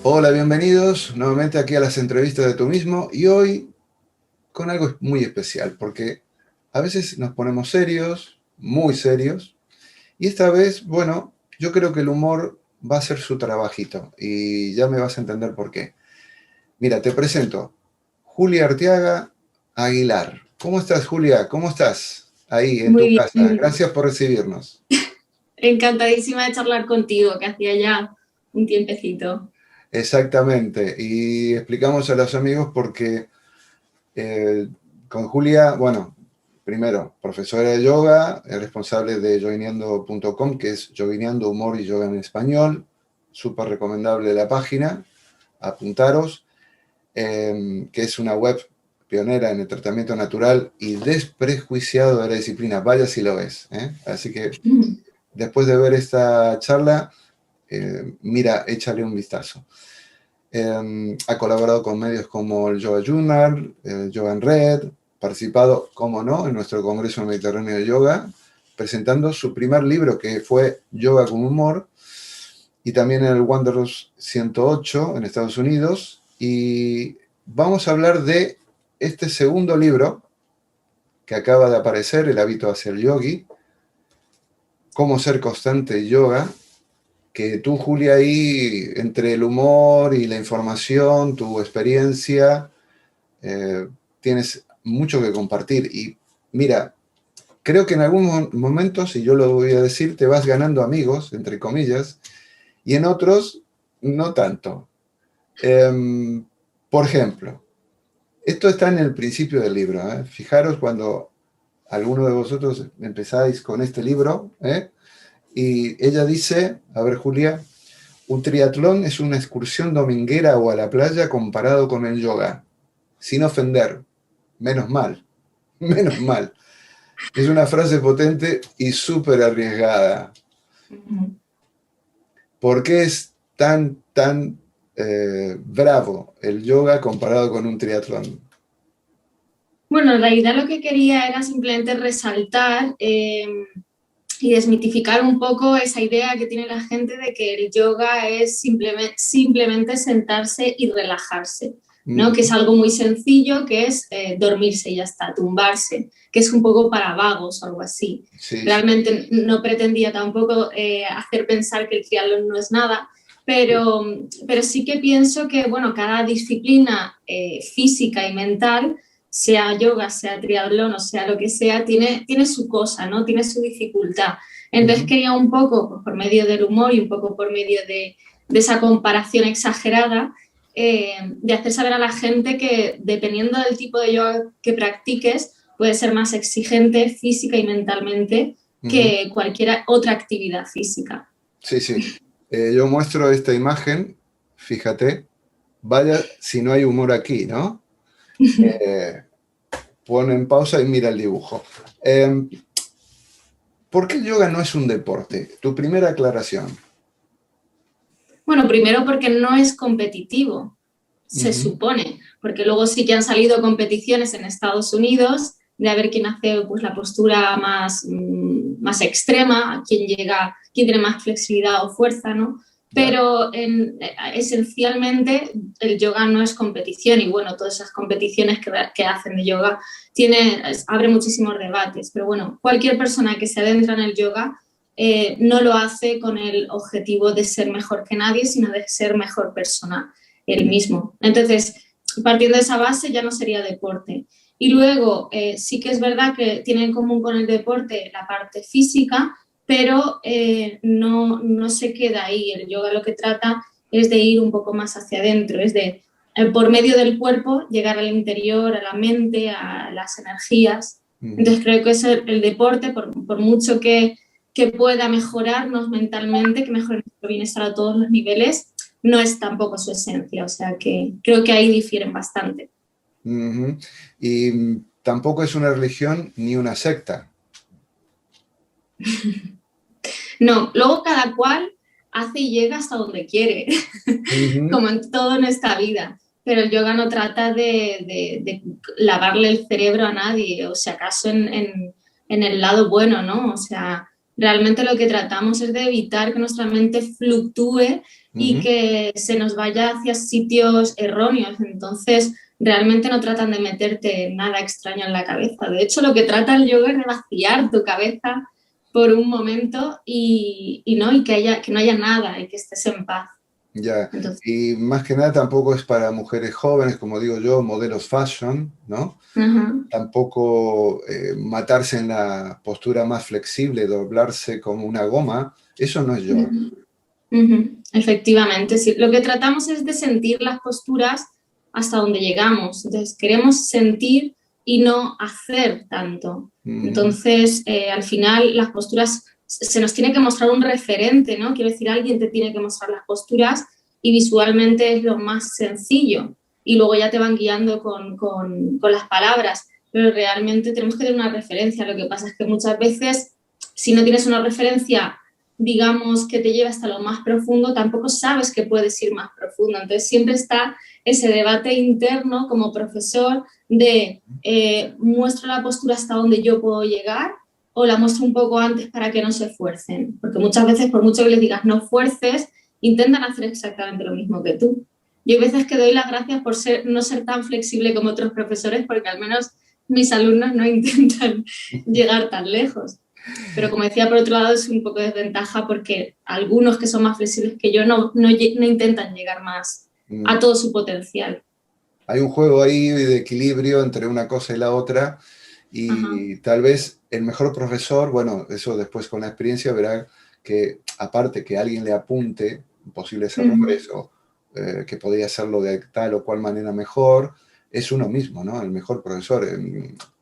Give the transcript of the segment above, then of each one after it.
Hola, bienvenidos nuevamente aquí a las entrevistas de Tú Mismo y hoy con algo muy especial porque a veces nos ponemos serios, muy serios, y esta vez, bueno, yo creo que el humor va a ser su trabajito y ya me vas a entender por qué. Mira, te presento Julia Arteaga Aguilar. ¿Cómo estás, Julia? ¿Cómo estás ahí en tu Muy casa? bien, Gracias por recibirnos. encantadísima de charlar contigo, que hacía ya un tiempecito. Exactamente, y explicamos a los amigos porque Eh, con Julia, bueno, primero, profesora de yoga, responsable de yogineando.com, que es Yogineando Humor y Yoga en Español. Súper recomendable la página, apuntaros, que es una web pionera en el tratamiento natural y desprejuiciado de la disciplina. Vaya si lo es, ¿eh? Así que después de ver esta charla, mira, échale un vistazo. Ha colaborado con medios como el Yoga Journal, el Yoga en Red, participado, como no, en nuestro Congreso Mediterráneo de Yoga, presentando su primer libro que fue Yoga con Humor, y también en el Wanderers 108 en Estados Unidos. Y vamos a hablar de este segundo libro que acaba de aparecer, El hábito hacia el yogi, Cómo ser constante en yoga, que tú, Julia, ahí, entre el humor y la información, tu experiencia, eh, tienes mucho que compartir. Y mira, creo que en algunos momentos, y yo lo voy a decir, te vas ganando amigos, entre comillas, y en otros no tanto. Eh, por ejemplo, esto está en el principio del libro. Fijaros cuando alguno de vosotros empezáis con este libro, y ella dice, a ver, Julia, un triatlón es una excursión dominguera o a la playa comparado con el yoga. Sin ofender, menos mal, menos mal. Es una frase potente y súper arriesgada. ¿Por qué es tan bravo el yoga comparado con un triatlón? Bueno, en realidad lo que quería era simplemente resaltar y desmitificar un poco esa idea que tiene la gente de que el yoga es simplemente sentarse y relajarse, ¿no? Que es Mm, algo muy sencillo, que es dormirse y ya está, tumbarse, que es un poco para vagos o algo así. sí, sí. Realmente no pretendía tampoco hacer pensar que el triatlón no es nada, pero sí que pienso que, bueno, cada disciplina física y mental, sea yoga, sea triatlón o sea lo que sea, tiene su cosa, ¿no? Tiene su dificultad. Entonces Ujú, quería un poco, pues, por medio del humor y un poco por medio de esa comparación exagerada, de hacer saber a la gente que dependiendo del tipo de yoga que practiques, puede ser más exigente física y mentalmente ujú. que cualquier otra actividad física. Sí, sí. Yo muestro esta imagen, fíjate, vaya si no hay humor aquí, ¿no? Eh, Pon en pausa y mira el dibujo. Eh, ¿Por qué el yoga no es un deporte? Tu primera aclaración. Bueno, primero porque no es competitivo, se Ujú. supone, porque luego sí que han salido competiciones en Estados Unidos de a ver quién hace pues, la postura más extrema, quién llega, quién tiene más flexibilidad o fuerza, ¿no? Ya. Pero esencialmente el yoga no es competición y bueno, todas esas competiciones que hacen de yoga abre muchísimos debates, pero bueno, cualquier persona que se adentra en el yoga no lo hace con el objetivo de ser mejor que nadie, sino de ser mejor persona él mismo. Entonces, partiendo de esa base ya no sería deporte. Y luego, sí que es verdad que tiene en común con el deporte la parte física, pero no se queda ahí. El yoga lo que trata es de ir un poco más hacia adentro, es de, por medio del cuerpo, llegar al interior, a la mente, a las energías. Ujú. Entonces, creo que es el deporte, por mucho que pueda mejorarnos mentalmente, que mejore nuestro bienestar a todos los niveles, no es tampoco su esencia. O sea que creo que ahí difieren bastante. Ujú. Y tampoco es una religión ni una secta. No, luego cada cual hace y llega hasta donde quiere, Ujú. como en todo en esta vida. Pero el yoga no trata de lavarle el cerebro a nadie, o si acaso en el lado bueno, ¿no? O sea, Realmente lo que tratamos es de evitar que nuestra mente fluctúe y Ujú. que se nos vaya hacia sitios erróneos. Entonces, realmente no tratan de meterte nada extraño en la cabeza. De hecho, lo que trata el yoga es de vaciar tu cabeza por un momento y que no haya nada y que estés en paz. Ya, Entonces, y más que nada tampoco es para mujeres jóvenes, como digo yo, modelos fashion, ¿no? ajá. Tampoco matarse en la postura más flexible, doblarse como una goma, eso no es yoga. Ujú, ujú. Efectivamente, sí. Lo que tratamos es de sentir las posturas hasta donde llegamos. Entonces, queremos sentir y no hacer tanto. Ujú. Entonces, al final, las posturas se nos tiene que mostrar un referente, ¿no? Quiero decir, alguien te tiene que mostrar las posturas y visualmente es lo más sencillo. Y luego ya te van guiando con las palabras. Pero realmente tenemos que tener una referencia. Lo que pasa es que muchas veces, si no tienes una referencia digamos, que te lleva hasta lo más profundo, tampoco sabes que puedes ir más profundo. Entonces siempre está ese debate interno como profesor de muestro la postura hasta donde yo puedo llegar o la muestro un poco antes para que no se fuercen. Porque muchas veces, por mucho que les digas no fuerces, intentan hacer exactamente lo mismo que tú. Yo hay veces que doy las gracias por no ser tan flexible como otros profesores porque al menos mis alumnos no intentan llegar tan lejos. Pero como decía, por otro lado es un poco de desventaja porque algunos que son más flexibles que yo no intentan llegar más Mm. a todo su potencial. Hay un juego ahí de equilibrio entre una cosa y la otra, Ajá. y tal vez el mejor profesor, bueno, eso después con la experiencia verá que aparte que alguien le apunte posibles Uh -huh. errores o que podría hacerlo de tal o cual manera mejor, es uno mismo, ¿no? El mejor profesor.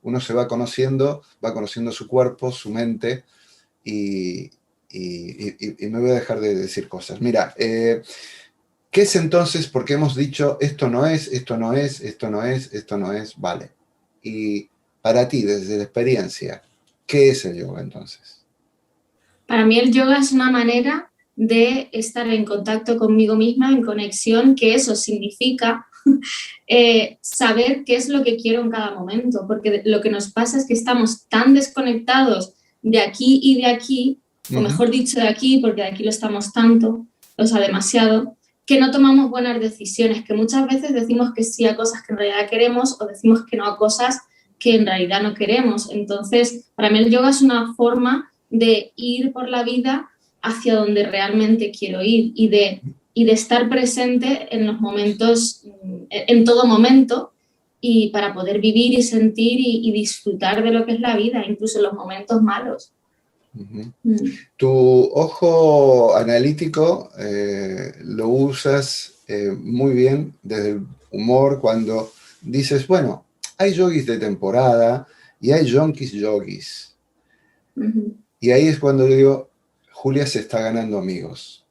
Uno se va conociendo su cuerpo, su mente, y, y me voy a dejar de decir cosas. Mira, ¿qué es entonces? Porque hemos dicho esto no es, esto no es, esto no es, esto no es, vale. Y para ti, desde la experiencia, ¿qué es el yoga entonces? Para mí el yoga es una manera de estar en contacto conmigo misma, en conexión, que eso significa saber qué es lo que quiero en cada momento, porque lo que nos pasa es que estamos tan desconectados de aquí y de aquí, Uh o -huh. mejor dicho de aquí, porque de aquí lo estamos tanto, o sea, demasiado, que no tomamos buenas decisiones, que muchas veces decimos que sí a cosas que en realidad queremos o decimos que no a cosas que en realidad no queremos. Entonces, para mí el yoga es una forma de ir por la vida hacia donde realmente quiero ir y de estar presente en los momentos, en todo momento, y para poder vivir y sentir y disfrutar de lo que es la vida, incluso en los momentos malos. Uh -huh. Mm. Tu ojo analítico lo usas muy bien desde el humor cuando dices, bueno, hay yogis de temporada y hay yonkis yogis. Uh -huh. Y ahí es cuando digo, Julia se está ganando amigos.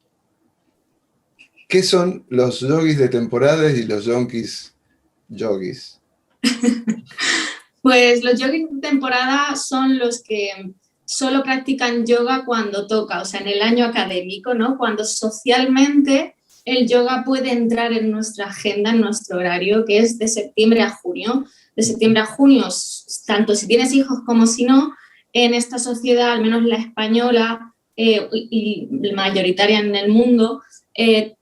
¿Qué son los yogis de temporada y los yonkis yogis? Pues los yogis de temporada son los que solo practican yoga cuando toca, o sea, en el año académico, ¿no? Cuando socialmente el yoga puede entrar en nuestra agenda, en nuestro horario, que es de septiembre a junio. De septiembre a junio, tanto si tienes hijos como si no, en esta sociedad, al menos la española y mayoritaria en el mundo,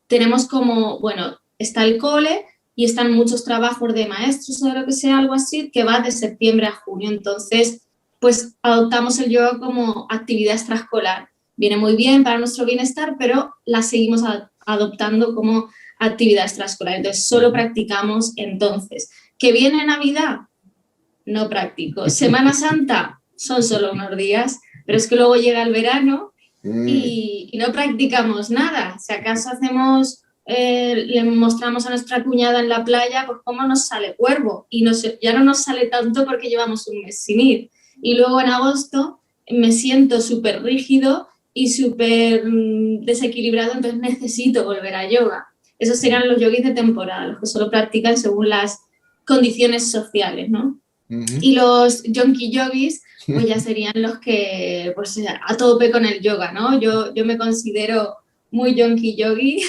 tenemos como, bueno, está el cole, y están muchos trabajos de maestros o de lo que sea, algo así, que va de septiembre a junio. Entonces, pues adoptamos el yoga como actividad extraescolar. Viene muy bien para nuestro bienestar, pero la seguimos adoptando como actividad extraescolar. Entonces, solo practicamos entonces. ¿Que viene Navidad? No practico. Semana Santa son solo unos días, pero es que luego llega el verano Mm. y no practicamos nada. Si acaso hacemos, le mostramos a nuestra cuñada en la playa, pues cómo nos sale cuervo. Y ya no nos sale tanto porque llevamos un mes sin ir. Y luego en agosto me siento súper rígido y súper desequilibrado, entonces necesito volver a yoga. Esos serían los yogis de temporada, los que solo practican según las condiciones sociales, ¿no? Uh -huh. Y los yonki yogis, pues ya serían los que, pues a tope con el yoga, ¿no? Yo me considero muy yonki yogi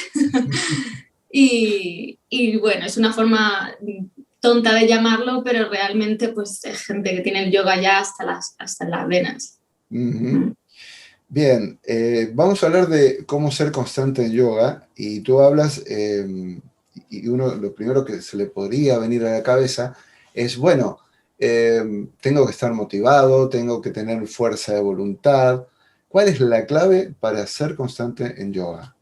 y bueno, es una forma tonta de llamarlo, pero realmente pues es gente que tiene el yoga ya hasta las venas. Uh -huh. Bien, vamos a hablar de cómo ser constante en yoga, y tú hablas, y lo primero que se le podría venir a la cabeza es, bueno, tengo que estar motivado, tengo que tener fuerza de voluntad. ¿Cuál es la clave para ser constante en yoga?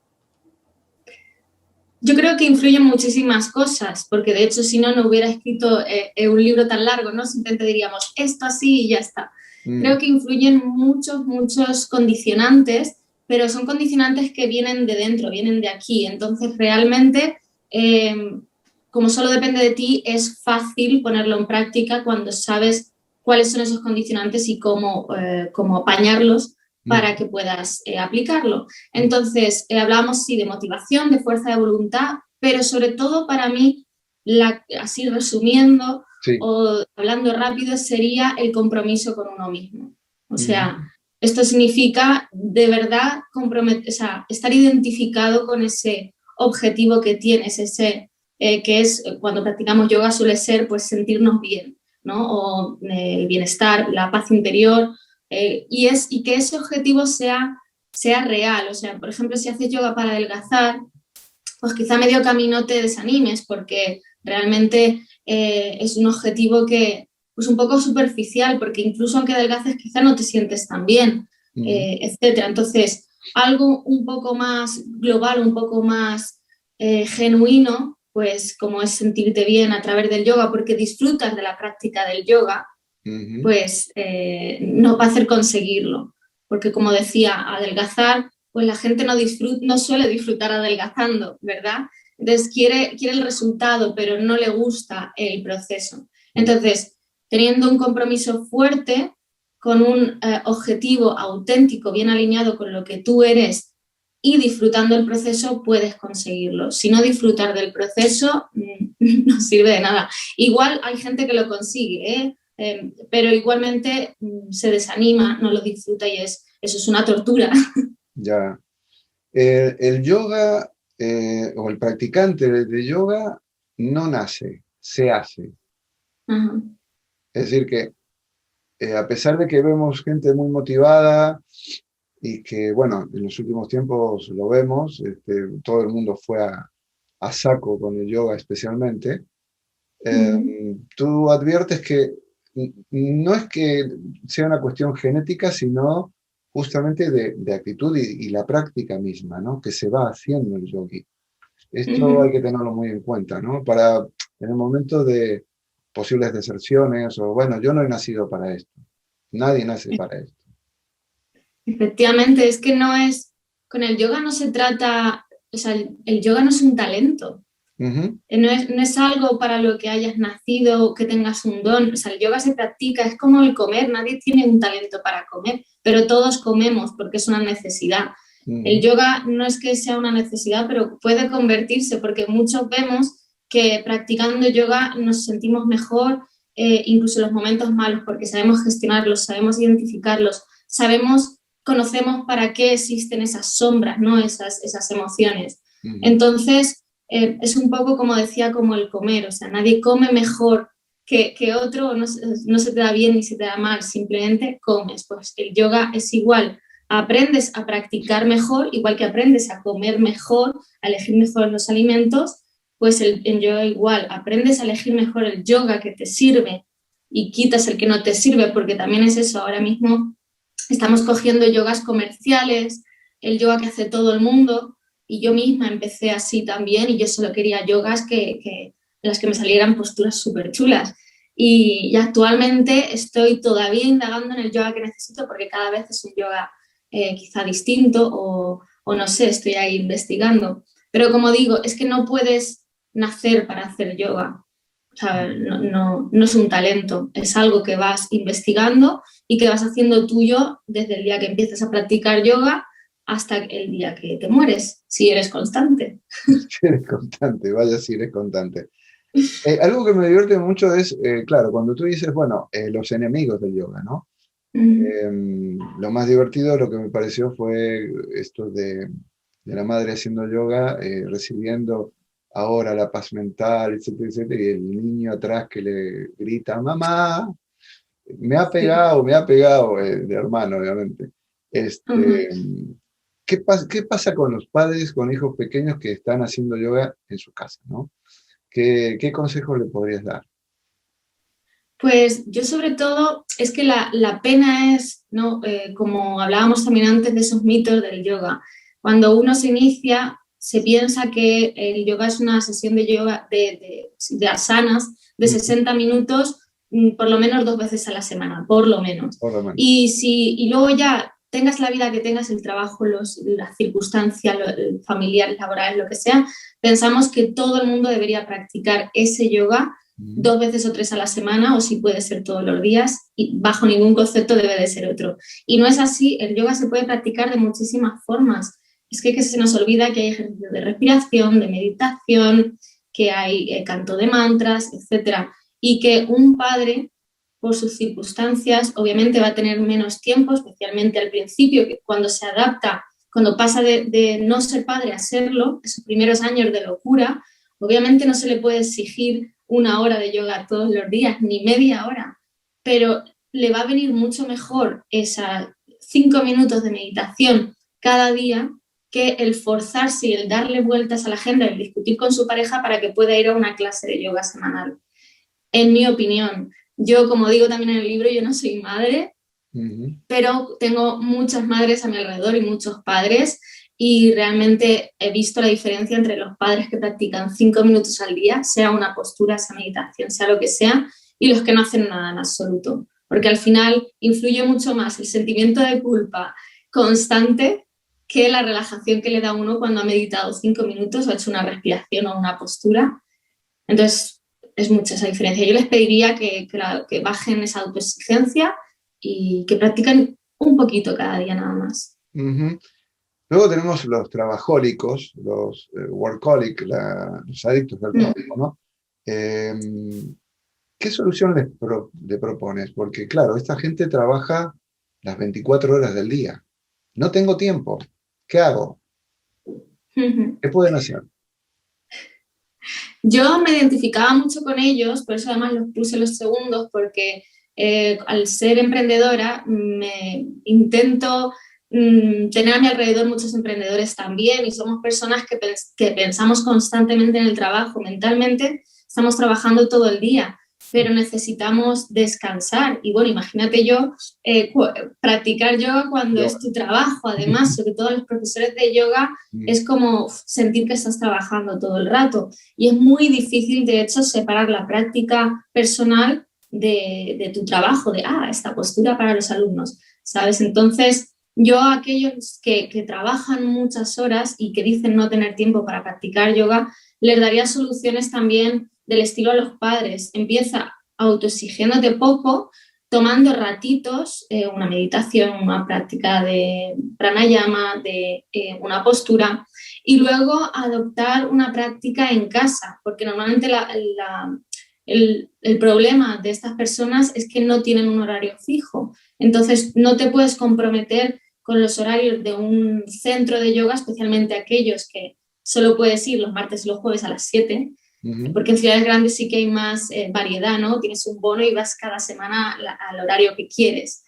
Yo creo que influyen muchísimas cosas, porque de hecho si no, no hubiera escrito un libro tan largo, ¿no? Simplemente diríamos esto así y ya está. Creo Mm, que influyen muchos condicionantes, pero son condicionantes que vienen de dentro, vienen de aquí. Entonces realmente, eh, como solo depende de ti, es fácil ponerlo en práctica cuando sabes cuáles son esos condicionantes y cómo apañarlos para mm, que puedas aplicarlo. Entonces, hablábamos sí de motivación, de fuerza de voluntad, pero sobre todo para mí, así resumiendo sí. o hablando rápido, sería el compromiso con uno mismo. O sea, Mm, esto significa de verdad o sea, estar identificado con ese objetivo que tienes, que es cuando practicamos yoga suele ser pues sentirnos bien, ¿no? O el bienestar, la paz interior, y que ese objetivo sea real. O sea, por ejemplo, si haces yoga para adelgazar, pues quizá medio camino te desanimes porque realmente es un objetivo que pues un poco superficial, porque incluso aunque adelgaces quizá no te sientes tan bien, mm, etcétera. Entonces, algo un poco más global, un poco más genuino, pues como es sentirte bien a través del yoga, porque disfrutas de la práctica del yoga, mm, pues no va a hacer conseguirlo. Porque como decía, adelgazar, pues la gente no suele disfrutar adelgazando, ¿verdad? Entonces quiere el resultado, pero no le gusta el proceso. mm, Entonces, teniendo un compromiso fuerte, con un objetivo auténtico, bien alineado con lo que tú eres y disfrutando el proceso, puedes conseguirlo. Si no disfrutar del proceso, no sirve de nada. Igual hay gente que lo consigue, ¿eh? Pero igualmente se desanima, no lo disfruta y eso es una tortura. ya. El yoga, o el practicante de yoga no nace, se hace. Ajá. Es decir, que a pesar de que vemos gente muy motivada y que, bueno, en los últimos tiempos lo vemos, todo el mundo fue a saco con el yoga especialmente, Uh-huh. tú adviertes que no es que sea una cuestión genética, sino justamente de actitud y la práctica misma, ¿no? Que se va haciendo el yogi. Esto hay Uh-huh. que tenerlo muy en cuenta, ¿no? Para en el momento de posibles deserciones o, bueno, yo no he nacido para esto. Nadie nace para esto. Efectivamente, es que con el yoga no se trata, o sea, el yoga no es un talento. Ujú, No es algo para lo que hayas nacido o que tengas un don. O sea, el yoga se practica, es como el comer, nadie tiene un talento para comer, pero todos comemos porque es una necesidad. El ujú, yoga no es que sea una necesidad, pero puede convertirse porque muchos vemos que practicando yoga nos sentimos mejor, incluso en los momentos malos, porque sabemos gestionarlos, sabemos identificarlos, conocemos para qué existen esas sombras, ¿no? Esas emociones. ujú. Entonces, es un poco como decía, como el comer, o sea, nadie come mejor que otro, no se te da bien ni se te da mal, simplemente comes. Pues el yoga es igual, aprendes a practicar mejor, igual que aprendes a comer mejor, a elegir mejor los alimentos, pues en yoga igual, aprendes a elegir mejor el yoga que te sirve y quitas el que no te sirve, porque también es eso, ahora mismo estamos cogiendo yogas comerciales, el yoga que hace todo el mundo, y yo misma empecé así también, y yo solo quería yogas en las que me salieran posturas súper chulas. Y actualmente estoy todavía indagando en el yoga que necesito, porque cada vez es un yoga quizá distinto, o no sé, estoy ahí investigando. Pero como digo, es que no puedes nacer para hacer yoga. O sea, no es un talento, es algo que vas investigando y que vas haciendo tuyo desde el día que empiezas a practicar yoga hasta el día que te mueres, si eres constante. Si eres constante, vaya si eres constante. Algo que me divierte mucho es, claro, cuando tú dices, bueno, los enemigos del yoga, ¿no? Lo más divertido, lo que me pareció fue esto de la madre haciendo yoga, recibiendo ahora la paz mental, etcétera, etcétera, y el niño atrás que le grita, mamá, me ha pegado, de hermano, obviamente. Este, Ujú. ¿qué pasa con los padres con hijos pequeños que están haciendo yoga en su casa, ¿no? ¿Qué consejos le podrías dar? Pues yo sobre todo, es que la pena es, ¿no? Como hablábamos también antes de esos mitos del yoga, cuando uno se inicia, se piensa que el yoga es una sesión de yoga de asanas de Ujú, 60 minutos, por lo menos 2 veces a la semana, por lo menos. por lo menos. Y luego ya tengas la vida que tengas, el trabajo, las circunstancias familiares, laborales, lo que sea, pensamos que todo el mundo debería practicar ese yoga Ujú, 2 veces o 3 a la semana, o si puede ser todos los días, y bajo ningún concepto debe de ser otro. Y no es así, el yoga se puede practicar de muchísimas formas. Es que se nos olvida que hay ejercicios de respiración, de meditación, que hay canto de mantras, etcétera. Y que un padre, por sus circunstancias, obviamente va a tener menos tiempo, especialmente al principio, que cuando se adapta, cuando pasa de no ser padre a serlo, esos primeros años de locura, obviamente no se le puede exigir 1 hora de yoga todos los días, ni media hora, pero le va a venir mucho mejor esas 5 minutos de meditación cada día que el forzarse y el darle vueltas a la agenda, el discutir con su pareja para que pueda ir a una clase de yoga semanal. En mi opinión, yo, como digo también en el libro, yo no soy madre, ujú. pero tengo muchas madres a mi alrededor y muchos padres, y realmente he visto la diferencia entre los padres que practican 5 minutos al día, sea una postura, sea meditación, sea lo que sea, y los que no hacen nada en absoluto. Porque al final influye mucho más el sentimiento de culpa constante que la relajación que le da uno cuando ha meditado 5 minutos o ha hecho una respiración o una postura. Entonces, es mucha esa diferencia. Yo les pediría que bajen esa autoexigencia y que practiquen un poquito cada día nada más. Ujú. Luego tenemos los trabajólicos, los workaholic, los adictos al Mm. trabajo, ¿no? Eh, ¿Qué solución le propones? Porque claro, esta gente trabaja las 24 horas del día. No tengo tiempo. ¿Qué hago? ¿Qué pueden hacer? Yo me identificaba mucho con ellos, por eso además los puse los segundos, porque al ser emprendedora me intento tener a mi alrededor muchos emprendedores también, y somos personas que pensamos constantemente en el trabajo, mentalmente estamos trabajando todo el día, pero necesitamos descansar. Y bueno, imagínate yo eh, practicar yoga cuando Yo. es tu trabajo. Además, sobre todo los profesores de yoga, es como sentir que estás trabajando todo el rato. Y es muy difícil, de hecho, separar la práctica personal de tu trabajo, de, esta postura para los alumnos, ¿sabes? Entonces, yo a aquellos que trabajan muchas horas y que dicen no tener tiempo para practicar yoga, les daría soluciones también del estilo a los padres. Empieza autoexigiéndote poco, tomando ratitos, una meditación, una práctica de pranayama, de una postura, y luego adoptar una práctica en casa, porque normalmente el problema de estas personas es que no tienen un horario fijo. Entonces, no te puedes comprometer con los horarios de un centro de yoga, especialmente aquellos que solo puedes ir los martes y los jueves a las 7, Ujú. porque en ciudades grandes sí que hay más variedad, ¿no? Tienes un bono y vas cada semana al horario que quieres.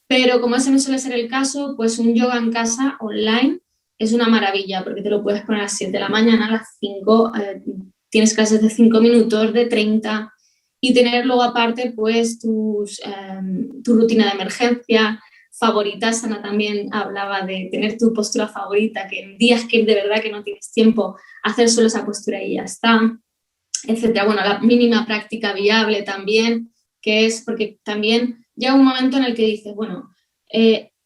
Pero como ese no suele ser el caso, pues un yoga en casa online es una maravilla, porque te lo puedes poner a las 7 de la mañana, a las 5, tienes clases de 5 minutos, de 30, y tener luego aparte pues tu rutina de emergencia favorita. Sana también hablaba de tener tu postura favorita, que en días que de verdad que no tienes tiempo, hacer solo esa postura y ya está, etcétera. Bueno, la mínima práctica viable también, que es porque también llega un momento en el que dices, bueno,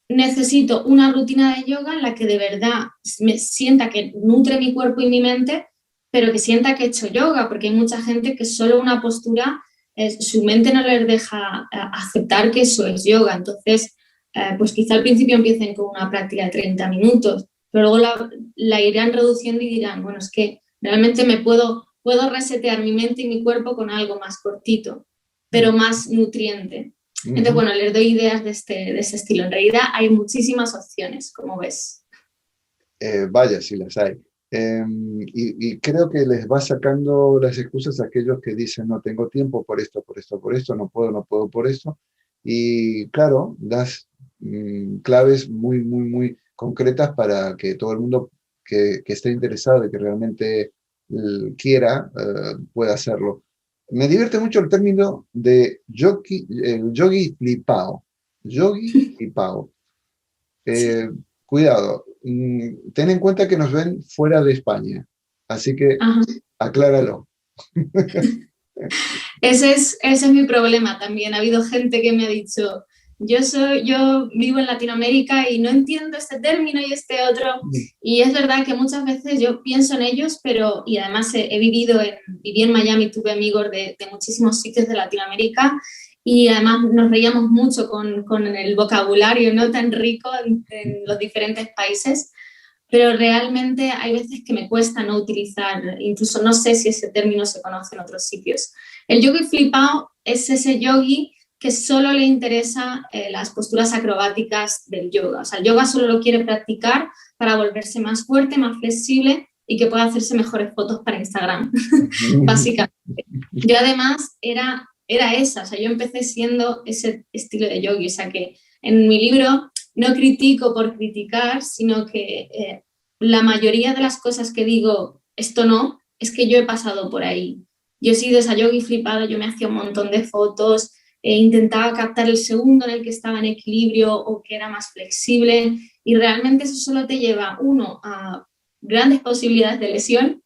necesito una rutina de yoga en la que de verdad me sienta que nutre mi cuerpo y mi mente, pero que sienta que he hecho yoga, porque hay mucha gente que solo una postura, su mente no les deja aceptar que eso es yoga. Entonces, pues quizá al principio empiecen con una práctica de 30 minutos, pero luego la irán reduciendo y dirán, bueno, es que realmente puedo resetear mi mente y mi cuerpo con algo más cortito, pero más nutriente. Entonces, Ujú. bueno, les doy ideas de ese estilo. En realidad hay muchísimas opciones, como ves. Vaya, si las hay. Y creo que les va sacando las excusas a aquellos que dicen no tengo tiempo por esto, por esto, por esto, no puedo por esto. Y claro, das claves muy, muy, muy concretas para que todo el mundo que esté interesado y que realmente quiera pueda hacerlo. Me divierte mucho el término de yogi flipao. Yogi flipao. Cuidado, ten en cuenta que nos ven fuera de España, así que Ajá. acláralo. Ese es mi problema también. Ha habido gente que me ha dicho, yo vivo en Latinoamérica y no entiendo este término y este otro. Y es verdad que muchas veces yo pienso en ellos, y además viví en Miami, tuve amigos de muchísimos sitios de Latinoamérica y además nos reíamos mucho con el vocabulario no tan rico en los diferentes países. Pero realmente hay veces que me cuesta no utilizar, incluso no sé si ese término se conoce en otros sitios. El yogi flipao es ese yogi que solo le interesa las posturas acrobáticas del yoga. O sea, el yoga solo lo quiere practicar para volverse más fuerte, más flexible y que pueda hacerse mejores fotos para Instagram, básicamente. Yo además era esa, o sea, yo empecé siendo ese estilo de yogi, o sea que en mi libro no critico por criticar, sino que la mayoría de las cosas que digo, esto no, es que yo he pasado por ahí. Yo he sido esa yogi flipada, yo me hacía un montón de fotos, intentaba captar el segundo en el que estaba en equilibrio o que era más flexible y realmente eso solo te lleva, uno, a grandes posibilidades de lesión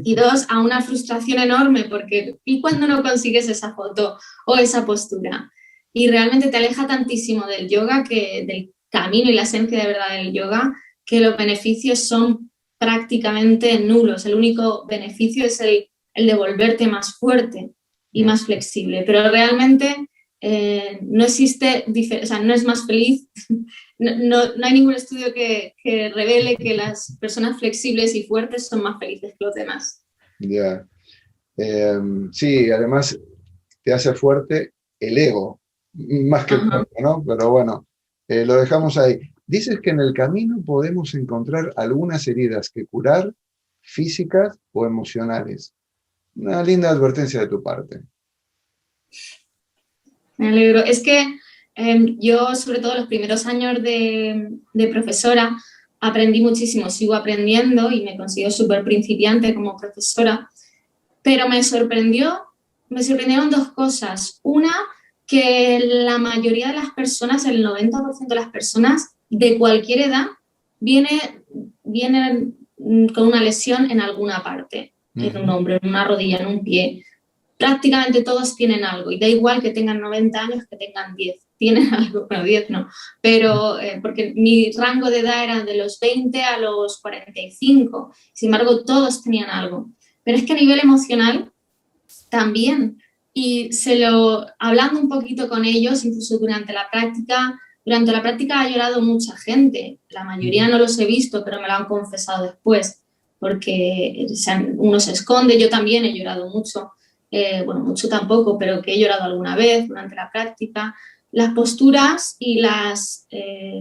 y dos, a una frustración enorme porque ¿y cuando no consigues esa foto o esa postura? Y realmente te aleja tantísimo del yoga, del camino y la esencia de verdad del yoga, que los beneficios son prácticamente nulos. El único beneficio es el de volverte más fuerte y más flexible. Pero realmente no existe, o sea, no es más feliz. No hay ningún estudio que revele que las personas flexibles y fuertes son más felices que los demás. Ya. Sí, además te hace fuerte el ego, más que el Ajá. cuerpo, ¿no? Pero bueno, lo dejamos ahí. Dices que en el camino podemos encontrar algunas heridas que curar, físicas o emocionales. Una linda advertencia de tu parte. Me alegro. Es que yo, sobre todo los primeros años de profesora, aprendí muchísimo, sigo aprendiendo y me considero súper principiante como profesora, pero me sorprendieron dos cosas. Una, que la mayoría de las personas, el 90% de las personas de cualquier edad, vienen con una lesión en alguna parte, en un hombro, en una rodilla, en un pie. Prácticamente todos tienen algo y da igual que tengan 90 años que tengan 10, tienen algo, bueno, 10 no, pero porque mi rango de edad era de los 20 a los 45, sin embargo todos tenían algo, pero es que a nivel emocional también, y hablando un poquito con ellos, incluso durante la práctica ha llorado mucha gente, la mayoría no los he visto, pero me lo han confesado después, porque uno se esconde, yo también he llorado mucho, bueno, mucho tampoco, pero que he llorado alguna vez durante la práctica. Las posturas y las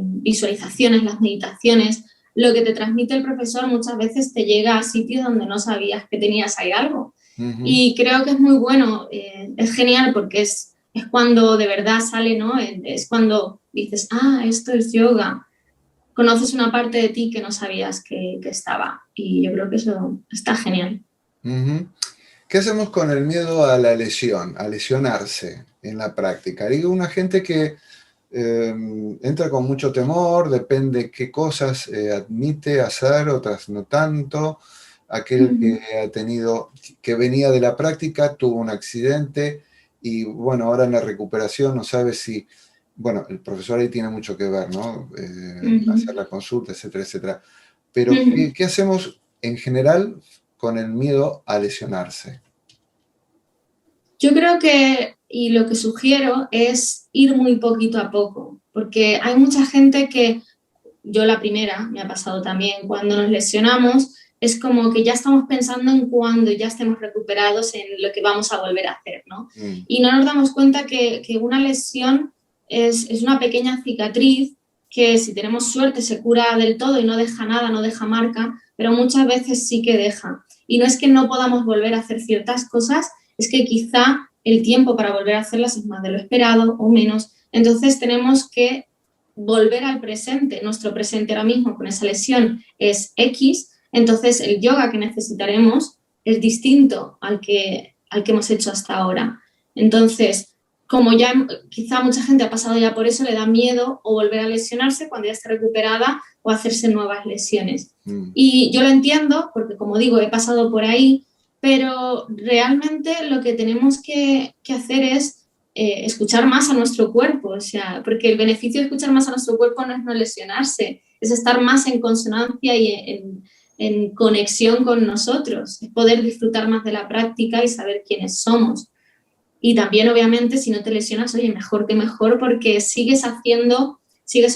visualizaciones, las meditaciones, lo que te transmite el profesor muchas veces te llega a sitios donde no sabías que tenías ahí algo. Y creo que es muy bueno, es genial porque es cuando de verdad sale, ¿no? Es cuando dices, esto es yoga. Conoces una parte de ti que no sabías que estaba. Y yo creo que eso está genial. ¿Qué hacemos con el miedo a la lesión, a lesionarse en la práctica? Digo, una gente que entra con mucho temor, depende qué cosas admite hacer, otras no tanto. Aquel que venía de la práctica, tuvo un accidente y bueno, ahora en la recuperación no sabe si, bueno, el profesor ahí tiene mucho que ver, ¿no? Hacer la consulta, etcétera, etcétera. Pero ¿qué hacemos en general con el miedo a lesionarse? Yo creo que, y lo que sugiero es ir muy poquito a poco, porque hay mucha gente que, yo la primera, me ha pasado también, cuando nos lesionamos, es como que ya estamos pensando en cuando ya estemos recuperados en lo que vamos a volver a hacer, ¿no? Y no nos damos cuenta que una lesión es una pequeña cicatriz que si tenemos suerte se cura del todo y no deja nada, no deja marca, pero muchas veces sí que deja. Y no es que no podamos volver a hacer ciertas cosas, es que quizá el tiempo para volver a hacerlas es más de lo esperado o menos. Entonces tenemos que volver al presente. Nuestro presente ahora mismo con esa lesión es X, entonces el yoga que necesitaremos es distinto al que hemos hecho hasta ahora. Entonces, como ya quizá mucha gente ha pasado ya por eso, le da miedo o volver a lesionarse cuando ya esté recuperada o hacerse nuevas lesiones. Y yo lo entiendo porque, como digo, he pasado por ahí, pero realmente lo que tenemos que hacer es escuchar más a nuestro cuerpo, o sea, porque el beneficio de escuchar más a nuestro cuerpo no es no lesionarse, es estar más en consonancia y en conexión con nosotros, es poder disfrutar más de la práctica y saber quiénes somos. Y también, obviamente, si no te lesionas, oye, mejor que mejor, porque sigues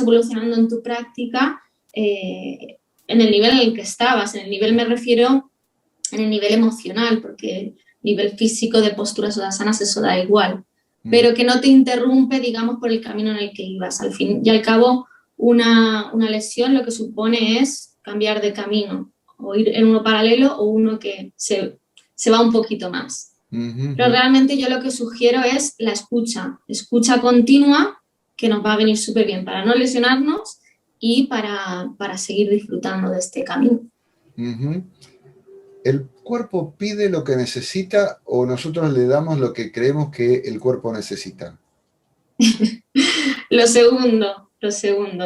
evolucionando en tu práctica en el nivel en el que estabas. En el nivel me refiero en el nivel emocional, porque nivel físico de posturas o asanas eso da igual, pero que no te interrumpe, digamos, por el camino en el que ibas. Al fin y al cabo, una lesión lo que supone es cambiar de camino, o ir en uno paralelo o uno que se va un poquito más. Pero realmente yo lo que sugiero es la escucha continua, que nos va a venir súper bien para no lesionarnos y para seguir disfrutando de este camino. ¿El cuerpo pide lo que necesita o nosotros le damos lo que creemos que el cuerpo necesita? Lo segundo.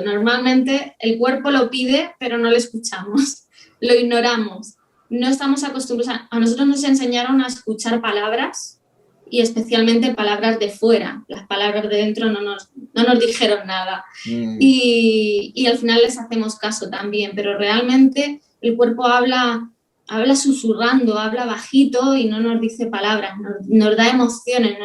Normalmente el cuerpo lo pide, pero no lo escuchamos, lo ignoramos. No estamos acostumbrados, a nosotros nos enseñaron a escuchar palabras y especialmente palabras de fuera. Las palabras de dentro no nos dijeron nada. Y al final les hacemos caso también, pero realmente el cuerpo habla susurrando, habla bajito y no nos dice palabras, nos da emociones,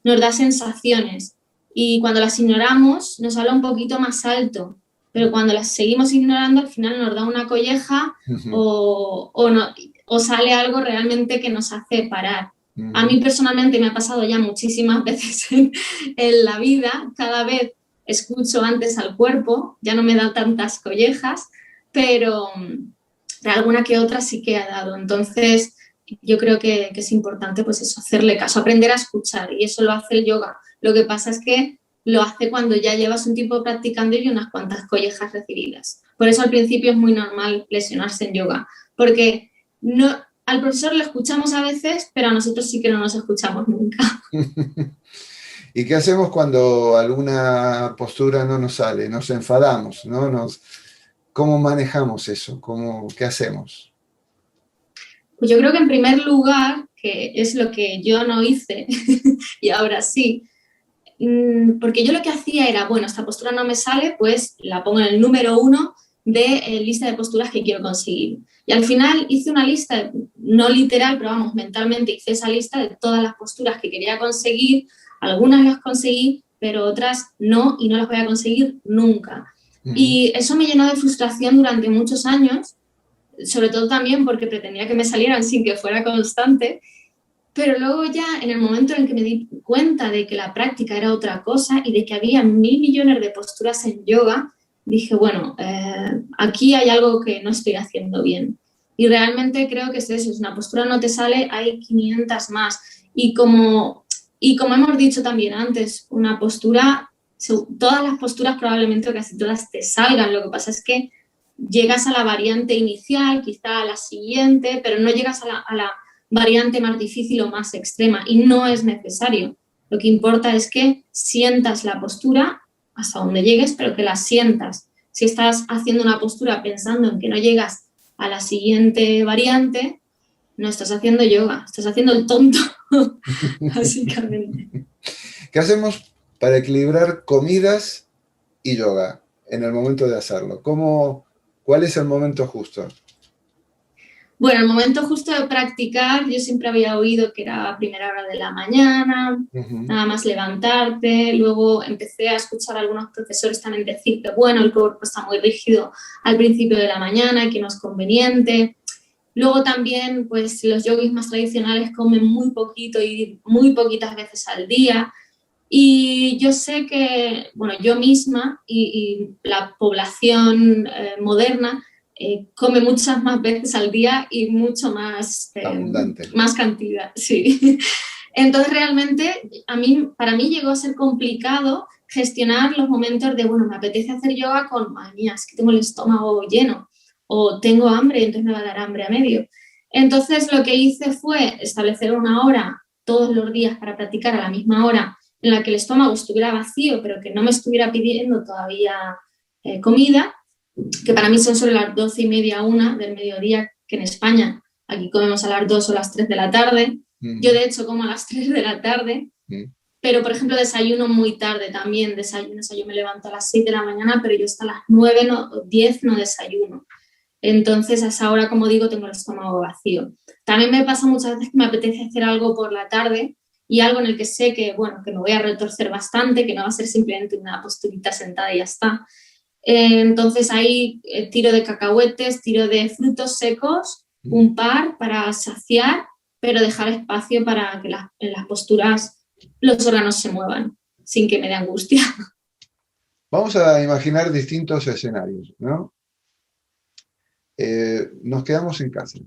nos da sensaciones. Y cuando las ignoramos nos habla un poquito más alto, pero cuando las seguimos ignorando al final nos da una colleja o sale algo realmente que nos hace parar. A mí personalmente me ha pasado ya muchísimas veces en la vida, cada vez escucho antes al cuerpo, ya no me da tantas collejas, pero alguna que otra sí que ha dado. Entonces yo creo que es importante pues eso, hacerle caso, aprender a escuchar, y eso lo hace el yoga. Lo que pasa es que lo hace cuando ya llevas un tiempo practicando y unas cuantas collejas recibidas. Por eso al principio es muy normal lesionarse en yoga, porque al profesor lo escuchamos a veces, pero a nosotros sí que no nos escuchamos nunca. ¿Y qué hacemos cuando alguna postura no nos sale? Nos enfadamos, ¿no? ¿Cómo manejamos eso? ¿Qué hacemos? Pues yo creo que en primer lugar, que es lo que yo no hice y ahora sí, porque yo lo que hacía era, bueno, esta postura no me sale, pues la pongo en el número 1 de lista de posturas que quiero conseguir. Y al final hice una lista, no literal, pero vamos, mentalmente hice esa lista de todas las posturas que quería conseguir. Algunas las conseguí, pero otras no, y no las voy a conseguir nunca. Y eso me llenó de frustración durante muchos años, sobre todo también porque pretendía que me salieran sin que fuera constante. Pero luego ya en el momento en que me di cuenta de que la práctica era otra cosa y de que había 1.000 millones de posturas en yoga, dije, bueno, aquí hay algo que no estoy haciendo bien. Y realmente creo que es eso, si una postura no te sale, hay 500 más. Y como hemos dicho también antes, una postura, todas las posturas probablemente o casi todas te salgan. Lo que pasa es que llegas a la variante inicial, quizá a la siguiente, pero no llegas a la variante más difícil o más extrema, y no es necesario. Lo que importa es que sientas la postura hasta donde llegues, pero que la sientas. Si estás haciendo una postura pensando en que no llegas a la siguiente variante, no estás haciendo yoga, estás haciendo el tonto, básicamente. ¿Qué hacemos para equilibrar comidas y yoga en el momento de hacerlo? ¿Cuál es el momento justo? Bueno, el momento justo de practicar, yo siempre había oído que era a primera hora de la mañana, nada más levantarte. Luego empecé a escuchar a algunos profesores también decir que, bueno, el cuerpo está muy rígido al principio de la mañana y que no es conveniente. Luego también, pues los yogis más tradicionales comen muy poquito y muy poquitas veces al día. Y yo sé que, bueno, yo misma y la población moderna come muchas más veces al día y mucho más, más cantidad, sí. Entonces realmente para mí llegó a ser complicado gestionar los momentos de, bueno, me apetece hacer yoga con, madre mía, es que tengo el estómago lleno, o tengo hambre y entonces me va a dar hambre a medio. Entonces lo que hice fue establecer una hora todos los días para practicar a la misma hora en la que el estómago estuviera vacío, pero que no me estuviera pidiendo todavía comida, que para mí son solo las 12:30, 1 del mediodía, que en España aquí comemos a las 2 o las 3 de la tarde. Yo de hecho como a las 3 de la tarde, pero por ejemplo desayuno muy tarde también, yo me levanto a las 6 de la mañana, pero yo hasta las 9 o 10 no desayuno. Entonces a esa hora, como digo, tengo el estómago vacío. También me pasa muchas veces que me apetece hacer algo por la tarde y algo en el que sé que, bueno, que me voy a retorcer bastante, que no va a ser simplemente una posturita sentada y ya está. Entonces ahí tiro de cacahuetes, tiro de frutos secos, un par para saciar, pero dejar espacio para que en las posturas los órganos se muevan sin que me dé angustia. Vamos a imaginar distintos escenarios, ¿no? Nos quedamos en casa,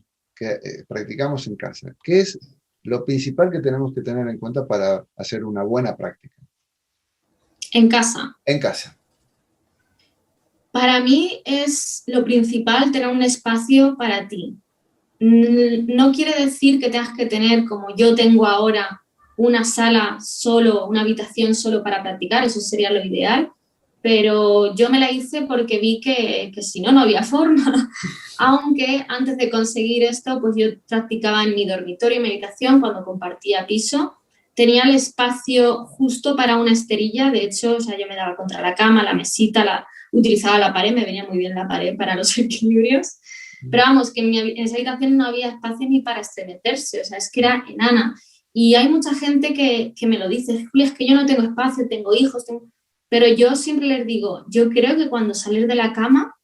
practicamos en casa. ¿Qué es lo principal que tenemos que tener en cuenta para hacer una buena práctica? En casa. En casa. Para mí es lo principal tener un espacio para ti. No quiere decir que tengas que tener, como yo tengo ahora, una sala solo, una habitación solo para practicar, eso sería lo ideal, pero yo me la hice porque vi que si no, no había forma. Aunque antes de conseguir esto, pues yo practicaba en mi dormitorio, en mi habitación, cuando compartía piso. Tenía el espacio justo para una esterilla, de hecho, o sea, yo me daba contra la cama, la mesita, utilizaba la pared, me venía muy bien la pared para los equilibrios. Pero vamos, que en esa habitación no había espacio ni para estremecerse, o sea, es que era enana. Y hay mucha gente que me lo dice, Julia, es que yo no tengo espacio, tengo hijos, pero yo siempre les digo, yo creo que cuando sales de la cama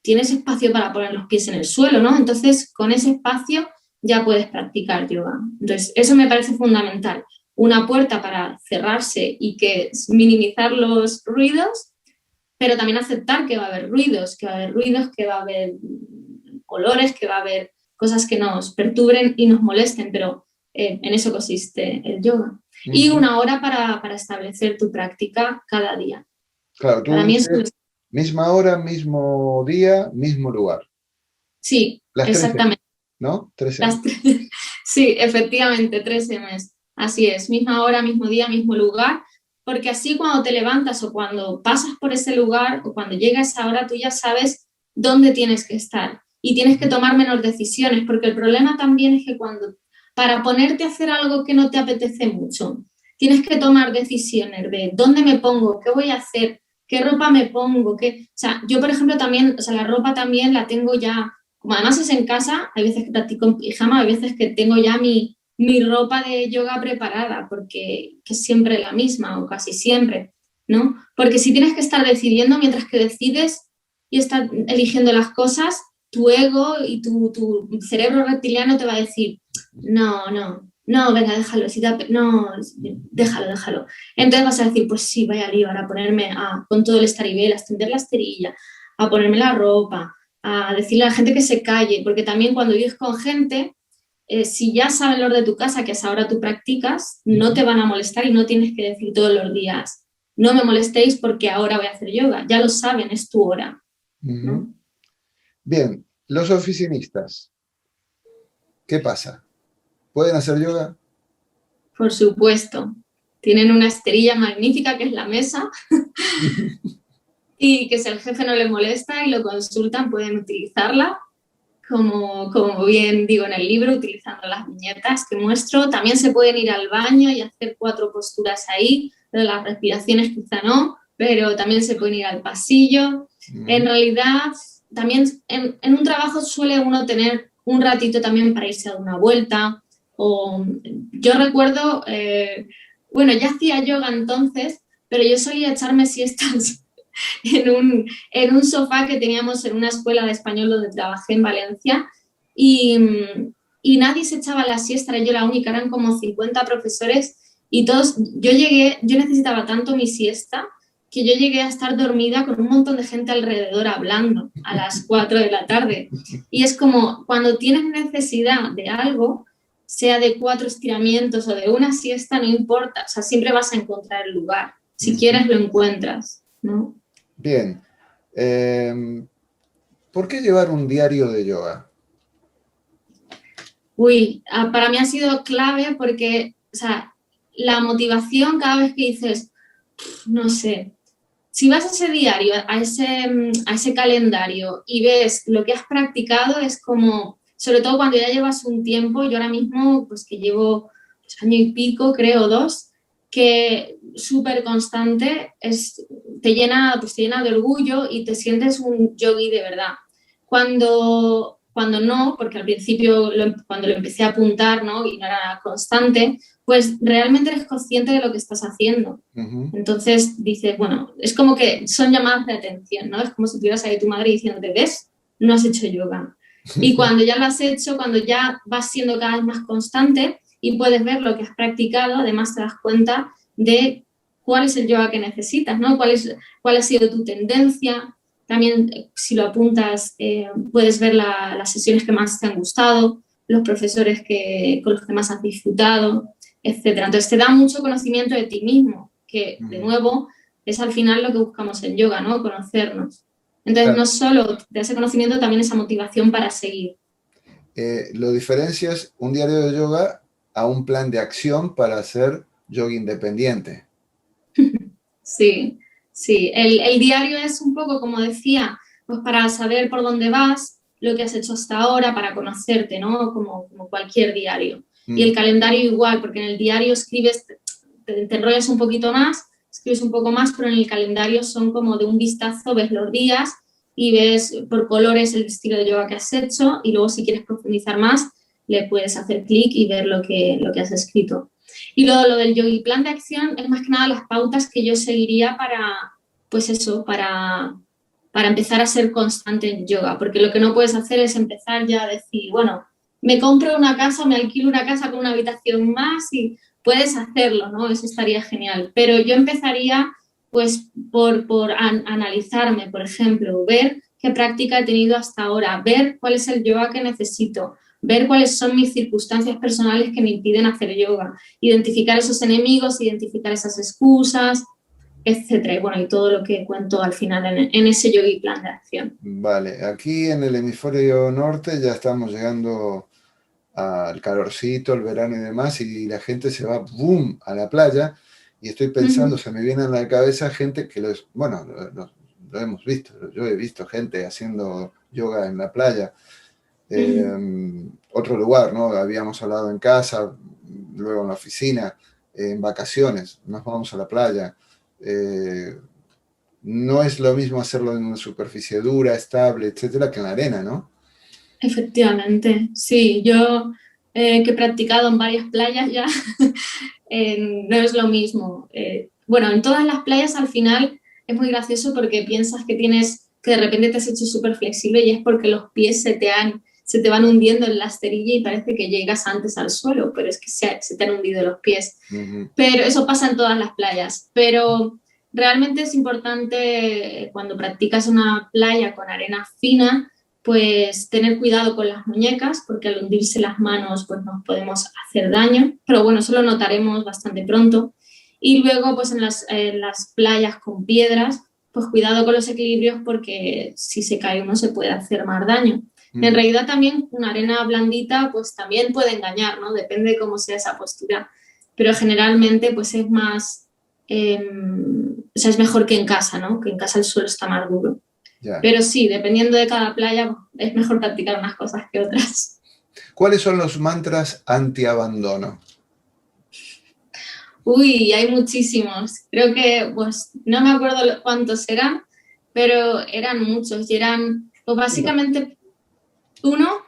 tienes espacio para poner los pies en el suelo, ¿no? Entonces, con ese espacio ya puedes practicar yoga. Entonces, eso me parece fundamental. Una puerta para cerrarse y que minimizar los ruidos, pero también aceptar que va a haber ruidos, que va a haber olores, que va a haber cosas que nos perturben y nos molesten, pero en eso consiste el yoga. Y una hora para establecer tu práctica cada día. Claro, tú para mí dices, es... misma hora, mismo día, mismo lugar. Sí, Las exactamente. 13, ¿no? 13. Sí, efectivamente, 3 Ms. Así es, misma hora, mismo día, mismo lugar, porque así cuando te levantas o cuando pasas por ese lugar o cuando llega esa hora, tú ya sabes dónde tienes que estar y tienes que tomar menos decisiones, porque el problema también es que para ponerte a hacer algo que no te apetece mucho, tienes que tomar decisiones de dónde me pongo, qué voy a hacer, qué ropa me pongo, o sea, yo por ejemplo también, o sea, la ropa también la tengo ya, como además es en casa, hay veces que practico en pijama, hay veces que tengo ya mi ropa de yoga preparada, porque que es siempre la misma o casi siempre, ¿no? Porque si tienes que estar decidiendo mientras que decides y estás eligiendo las cosas, tu ego y tu cerebro reptiliano te va a decir, no, venga, déjalo, no, déjalo. Entonces vas a decir, pues sí, vaya lío, ahora ponerme con todo el estaribel, a extender la esterilla, a ponerme la ropa, a decirle a la gente que se calle, porque también cuando vives con gente, si ya saben los de tu casa que a esa hora tú practicas, no te van a molestar y no tienes que decir todos los días, no me molestéis porque ahora voy a hacer yoga, ya lo saben, es tu hora, ¿no? Bien, los oficinistas, ¿qué pasa? ¿Pueden hacer yoga? Por supuesto, tienen una esterilla magnífica que es la mesa y que si al jefe no le molesta y lo consultan pueden utilizarla. Como bien digo en el libro, utilizando las viñetas que muestro. También se pueden ir al baño y hacer 4 posturas ahí, pero las respiraciones quizá no, pero también se pueden ir al pasillo. En realidad, también en un trabajo suele uno tener un ratito también para irse a dar una vuelta. O, yo recuerdo, bueno, ya hacía yoga entonces, pero yo solía echarme siestas en un sofá que teníamos en una escuela de español donde trabajé en Valencia y nadie se echaba la siesta, era yo la única, eran como 50 profesores y todos, yo necesitaba tanto mi siesta que yo llegué a estar dormida con un montón de gente alrededor hablando a las 4 de la tarde. Y es como cuando tienes necesidad de algo, sea de 4 estiramientos o de una siesta, no importa, o sea, siempre vas a encontrar el lugar. Si quieres, lo encuentras, ¿no? Bien. ¿Por qué llevar un diario de yoga? Para mí ha sido clave porque, o sea, la motivación cada vez que dices, no sé, si vas a ese diario, a ese calendario y ves lo que has practicado, es como, sobre todo cuando ya llevas un tiempo, yo ahora mismo, pues que llevo pues, año y pico, creo, 2, que súper constante, pues te llena de orgullo y te sientes un yogi de verdad. Cuando no, porque al principio cuando lo empecé a apuntar, ¿no? Y no era constante, pues realmente eres consciente de lo que estás haciendo. Entonces dices, bueno, es como que son llamadas de atención, ¿no? Es como si tuvieras ahí tu madre diciéndote, ¿ves? No has hecho yoga. Y cuando ya lo has hecho, cuando ya vas siendo cada vez más constante y puedes ver lo que has practicado, además te das cuenta de cuál es el yoga que necesitas, ¿no? Cuál ha sido tu tendencia. También, si lo apuntas, puedes ver las sesiones que más te han gustado, los profesores con los que más has disfrutado, etcétera. Entonces te da mucho conocimiento de ti mismo, que de nuevo es al final lo que buscamos en yoga, ¿no? Conocernos. Entonces no solo te da ese conocimiento, también esa motivación para seguir. Lo diferencias un diario de yoga a un plan de acción para hacer yoga independiente. Sí, sí. El diario es un poco, como decía, pues para saber por dónde vas, lo que has hecho hasta ahora, para conocerte, ¿no? Como cualquier diario. Y el calendario igual, porque en el diario escribes, te enrollas un poquito más, escribes un poco más, pero en el calendario son como de un vistazo, ves los días y ves por colores el estilo de yoga que has hecho y luego si quieres profundizar más, le puedes hacer clic y ver lo que has escrito. Y lo del yogi plan de acción es más que nada las pautas que yo seguiría pues eso, para empezar a ser constante en yoga, porque lo que no puedes hacer es empezar ya a decir, bueno, me compro una casa, me alquilo una casa con una habitación más y puedes hacerlo, ¿no? Eso estaría genial. Pero yo empezaría pues por analizarme, por ejemplo, ver qué práctica he tenido hasta ahora, ver cuál es el yoga que necesito, ver cuáles son mis circunstancias personales que me impiden hacer yoga, identificar esos enemigos, identificar esas excusas, etcétera. Y bueno, y todo lo que cuento al final en ese yogi plan de acción. Vale, aquí en el hemisferio norte ya estamos llegando al calorcito, el verano y demás, y la gente se va, boom, a la playa, y estoy pensando, se me viene a la cabeza gente que bueno, lo hemos visto, yo he visto gente haciendo yoga en la playa. Otro lugar, ¿no? Habíamos hablado en casa, luego en la oficina, en vacaciones, nos vamos a la playa. No es lo mismo hacerlo en una superficie dura, estable, etcétera, que en la arena, ¿no? Efectivamente, sí, yo que he practicado en varias playas ya, no es lo mismo. Bueno, en todas las playas al final es muy gracioso porque piensas que de repente te has hecho súper flexible y es porque los pies se te van hundiendo en la esterilla y parece que llegas antes al suelo, pero es que se te han hundido los pies. Pero eso pasa en todas las playas. Pero realmente es importante cuando practicas una playa con arena fina, pues tener cuidado con las muñecas, porque al hundirse las manos pues nos podemos hacer daño, pero bueno, eso lo notaremos bastante pronto. Y luego pues en las playas con piedras, pues cuidado con los equilibrios porque si se cae uno se puede hacer más daño. En realidad también una arena blandita pues también puede engañar, ¿no? Depende de cómo sea esa postura, pero generalmente pues es más, o sea, es mejor que en casa, ¿no? Que en casa el suelo está más duro. Ya. Pero sí, dependiendo de cada playa, es mejor practicar unas cosas que otras. ¿Cuáles son los mantras anti-abandono? Hay muchísimos. Creo que, pues, no me acuerdo cuántos eran, pero eran muchos. Y eran, pues, básicamente, Uno.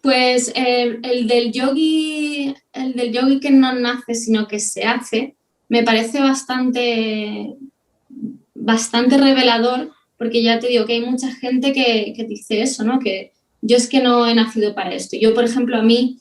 Pues el del yogi que no nace, sino que se hace, me parece bastante revelador, porque ya te digo que hay mucha gente que dice eso, ¿no? Que yo es que no he nacido para esto. Yo, por ejemplo, a mí,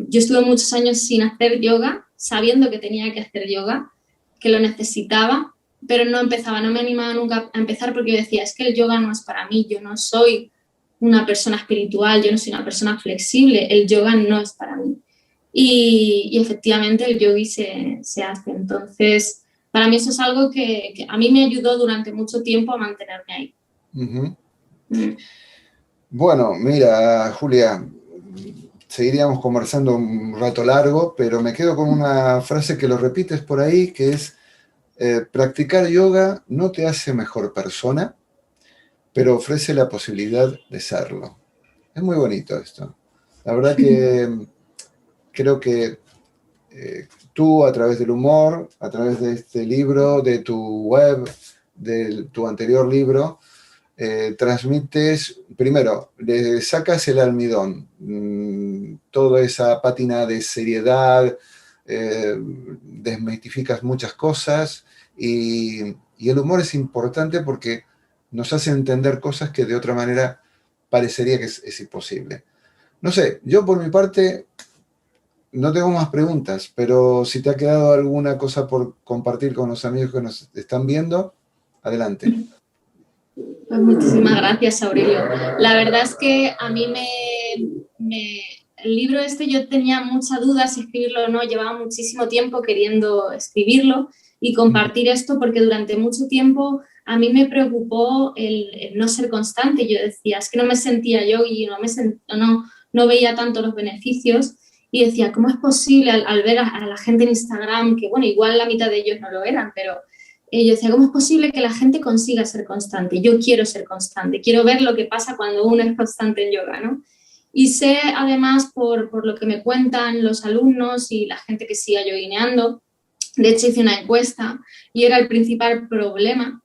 yo estuve muchos años sin hacer yoga, sabiendo que tenía que hacer yoga, que lo necesitaba, pero no empezaba, no me animaba nunca a empezar porque yo decía, es que el yoga no es para mí, yo no soy una persona espiritual, yo no soy una persona flexible, el yoga no es para mí. y efectivamente el yogi se hace. Entonces, para mí eso es algo que a mí me ayudó durante mucho tiempo a mantenerme ahí. Ujú. Mm. Bueno, mira, Julia, seguiríamos conversando un rato largo, pero me quedo con una frase que lo repites por ahí, que es, practicar yoga no te hace mejor persona, pero ofrece la posibilidad de serlo. Es muy bonito esto. La verdad que creo que tú, a través del humor, a través de este libro, de tu web, de tu anterior libro, transmites, primero, le sacas el almidón, toda esa pátina de seriedad, desmitificas muchas cosas y el humor es importante porque nos hace entender cosas que de otra manera parecería que es imposible. No sé, yo por mi parte no tengo más preguntas, pero si te ha quedado alguna cosa por compartir con los amigos que nos están viendo, adelante. Pues muchísimas gracias, Aurelio. La verdad es que a mí el libro este yo tenía muchas dudas si escribirlo o no, llevaba muchísimo tiempo queriendo escribirlo y compartir esto porque durante mucho tiempo a mí me preocupó el no ser constante. Yo decía, es que no me sentía yo y no veía tanto los beneficios y decía, ¿cómo es posible al ver a la gente en Instagram, que bueno, igual la mitad de ellos no lo eran, pero yo decía, ¿cómo es posible que la gente consiga ser constante? Yo quiero ser constante, quiero ver lo que pasa cuando uno es constante en yoga, ¿no? Y sé, además, por lo que me cuentan los alumnos y la gente que siga yoguineando, de hecho hice una encuesta y era el principal problema,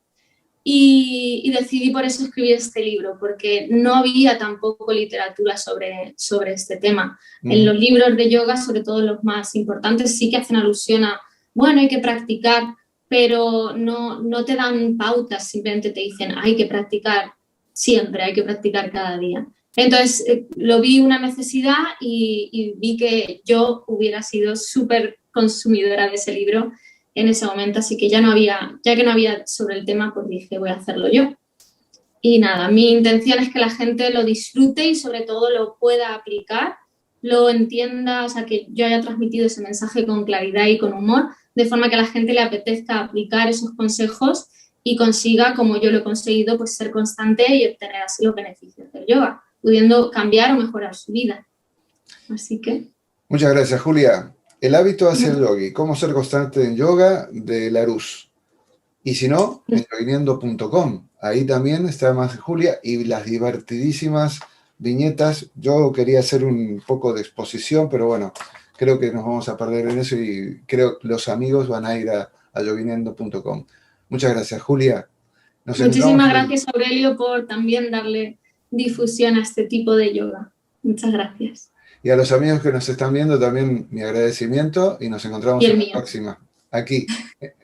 y decidí por eso escribir este libro, porque no había tampoco literatura sobre este tema. En los libros de yoga, sobre todo los más importantes, sí que hacen alusión a, bueno, hay que practicar, pero no te dan pautas, simplemente te dicen, hay que practicar siempre, hay que practicar cada día. Entonces, lo vi una necesidad y vi que yo hubiera sido súper consumidora de ese libro en ese momento, así que ya que no había sobre el tema, pues dije, voy a hacerlo yo. Y nada, mi intención es que la gente lo disfrute y sobre todo lo pueda aplicar, lo entienda, o sea, que yo haya transmitido ese mensaje con claridad y con humor, de forma que a la gente le apetezca aplicar esos consejos y consiga, como yo lo he conseguido, pues ser constante y obtener así los beneficios del yoga, pudiendo cambiar o mejorar su vida. Así que... Muchas gracias, Julia. El hábito hacia el yogi. Cómo ser constante en yoga, de Larousse. Y si no, en yoguineando.com. Ahí también está más Julia y las divertidísimas viñetas. Yo quería hacer un poco de exposición, pero bueno, creo que nos vamos a perder en eso y creo que los amigos van a ir a yoguineando.com. Muchas gracias, Julia. Nos encontramos. Muchísimas gracias, Aurelio, por también darle difusión a este tipo de yoga. Muchas gracias. Y a los amigos que nos están viendo también mi agradecimiento y nos encontramos en la próxima. Aquí,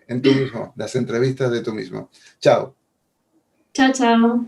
en Tú Mismo, las entrevistas de Tú Mismo. Chao. Chao, chao.